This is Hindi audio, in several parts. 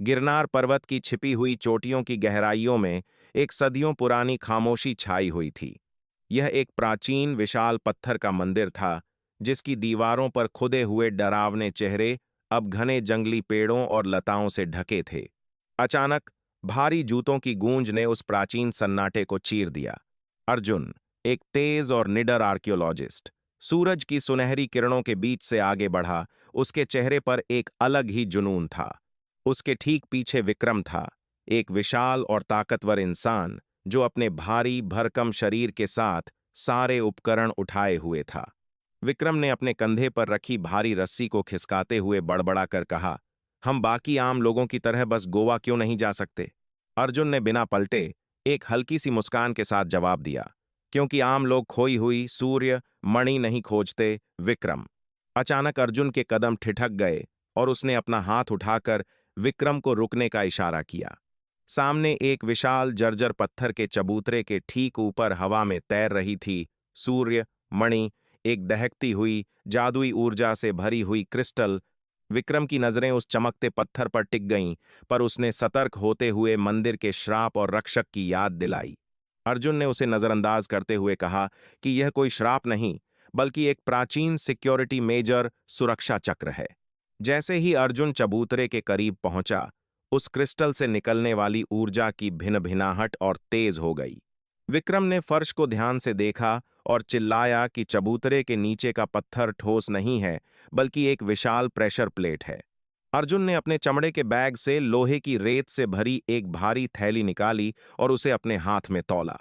गिरनार पर्वत की छिपी हुई चोटियों की गहराइयों में एक सदियों पुरानी खामोशी छाई हुई थी। यह एक प्राचीन विशाल पत्थर का मंदिर था, जिसकी दीवारों पर खुदे हुए डरावने चेहरे अब घने जंगली पेड़ों और लताओं से ढके थे। अचानक भारी जूतों की गूंज ने उस प्राचीन सन्नाटे को चीर दिया। अर्जुन, एक तेज और निडर आर्कियोलॉजिस्ट, सूरज की सुनहरी किरणों के बीच से आगे बढ़ा। उसके चेहरे पर एक अलग ही जुनून था। उसके ठीक पीछे विक्रम था, एक विशाल और ताकतवर इंसान जो अपने भारी भरकम शरीर के साथ सारे उपकरण उठाए हुए था। विक्रम ने अपने कंधे पर रखी भारी रस्सी को खिसकाते हुए बड़बड़ा कर कहा, हम बाकी आम लोगों की तरह बस गोवा क्यों नहीं जा सकते? अर्जुन ने बिना पलटे एक हल्की सी मुस्कान के साथ जवाब दिया, क्योंकि आम लोग खोई हुई सूर्य मणि नहीं खोजते, विक्रम। अचानक अर्जुन के कदम ठिठक गए और उसने अपना हाथ उठाकर विक्रम को रुकने का इशारा किया। सामने एक विशाल जर्जर पत्थर के चबूतरे के ठीक ऊपर हवा में तैर रही थी सूर्य मणि, एक दहकती हुई जादुई ऊर्जा से भरी हुई क्रिस्टल। विक्रम की नजरें उस चमकते पत्थर पर टिक गईं, पर उसने सतर्क होते हुए मंदिर के श्राप और रक्षक की याद दिलाई। अर्जुन ने उसे नजरअंदाज करते हुए कहा कि यह कोई श्राप नहीं, बल्कि एक प्राचीन सिक्योरिटी मेजर सुरक्षा चक्र है। जैसे ही अर्जुन चबूतरे के करीब पहुंचा, उस क्रिस्टल से निकलने वाली ऊर्जा की भिनभिनाहट और तेज हो गई। विक्रम ने फर्श को ध्यान से देखा और चिल्लाया कि चबूतरे के नीचे का पत्थर ठोस नहीं है, बल्कि एक विशाल प्रेशर प्लेट है। अर्जुन ने अपने चमड़े के बैग से लोहे की रेत से भरी एक भारी थैली निकाली और उसे अपने हाथ में तौला।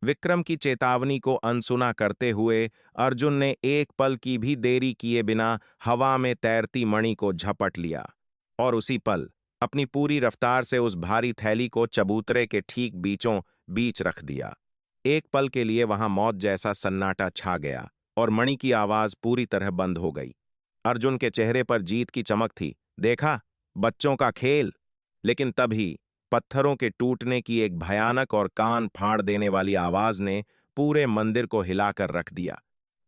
विक्रम की चेतावनी को अनसुना करते हुए अर्जुन ने एक पल की भी देरी किए बिना हवा में तैरती मणि को झपट लिया और उसी पल अपनी पूरी रफ्तार से उस भारी थैली को चबूतरे के ठीक बीचों बीच रख दिया। एक पल के लिए वहां मौत जैसा सन्नाटा छा गया और मणि की आवाज पूरी तरह बंद हो गई। अर्जुन के चेहरे पर जीत की चमक थी। देखा, बच्चों का खेल। लेकिन तभी पत्थरों के टूटने की एक भयानक और कान फाड़ देने वाली आवाज ने पूरे मंदिर को हिलाकर रख दिया।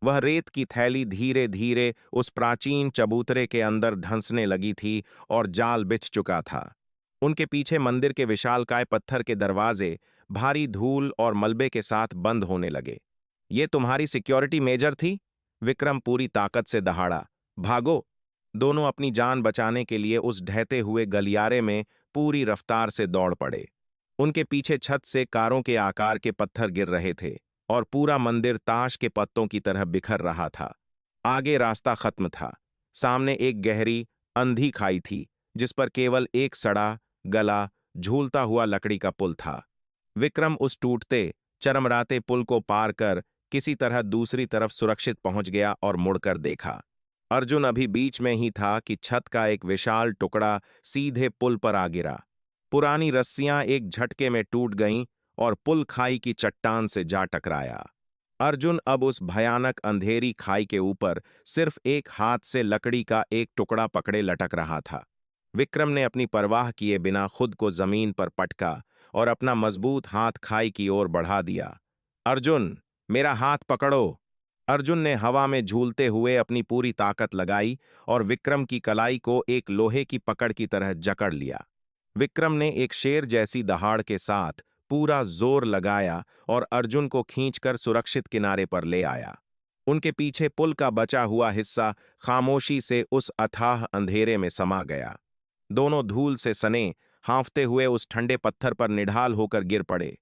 वह रेत की थैली धीरे धीरे उस प्राचीन चबूतरे के अंदर धंसने लगी थी और जाल बिछ चुका था। उनके पीछे मंदिर के विशालकाय पत्थर के दरवाजे भारी धूल और मलबे के साथ बंद होने लगे। ये तुम्हारी सिक्योरिटी मेजर थी? विक्रम पूरी ताकत से दहाड़ा। भागो! दोनों अपनी जान बचाने के लिए उस ढहते हुए गलियारे में पूरी रफ्तार से दौड़ पड़े। उनके पीछे छत से कारों के आकार के पत्थर गिर रहे थे और पूरा मंदिर ताश के पत्तों की तरह बिखर रहा था। आगे रास्ता खत्म था। सामने एक गहरी अंधी खाई थी, जिस पर केवल एक सड़ा गला झूलता हुआ लकड़ी का पुल था। विक्रम उस टूटते चरमराते पुल को पार कर किसी तरह दूसरी तरफ सुरक्षित पहुंच गया और मुड़कर देखा। अर्जुन अभी बीच में ही था कि छत का एक विशाल टुकड़ा सीधे पुल पर आ गिरा। पुरानी रस्सियां एक झटके में टूट गईं और पुल खाई की चट्टान से जा टकराया। अर्जुन अब उस भयानक अंधेरी खाई के ऊपर सिर्फ एक हाथ से लकड़ी का एक टुकड़ा पकड़े लटक रहा था। विक्रम ने अपनी परवाह किए बिना खुद को जमीन पर पटका और अपना मजबूत हाथ खाई की ओर बढ़ा दिया। अर्जुन, मेरा हाथ पकड़ो! अर्जुन ने हवा में झूलते हुए अपनी पूरी ताकत लगाई और विक्रम की कलाई को एक लोहे की पकड़ की तरह जकड़ लिया। विक्रम ने एक शेर जैसी दहाड़ के साथ पूरा जोर लगाया और अर्जुन को खींचकर सुरक्षित किनारे पर ले आया। उनके पीछे पुल का बचा हुआ हिस्सा खामोशी से उस अथाह अंधेरे में समा गया। दोनों धूल से सने हांफते हुए उस ठंडे पत्थर पर निढाल होकर गिर पड़े।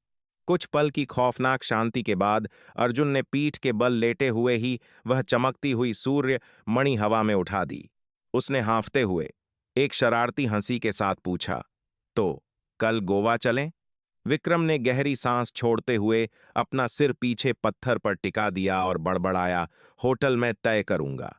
कुछ पल की खौफनाक शांति के बाद अर्जुन ने पीठ के बल लेटे हुए ही वह चमकती हुई सूर्य मणि हवा में उठा दी। उसने हांफते हुए एक शरारती हंसी के साथ पूछा, तो कल गोवा चलें? विक्रम ने गहरी सांस छोड़ते हुए अपना सिर पीछे पत्थर पर टिका दिया और बड़बड़ाया, होटल में तय करूंगा।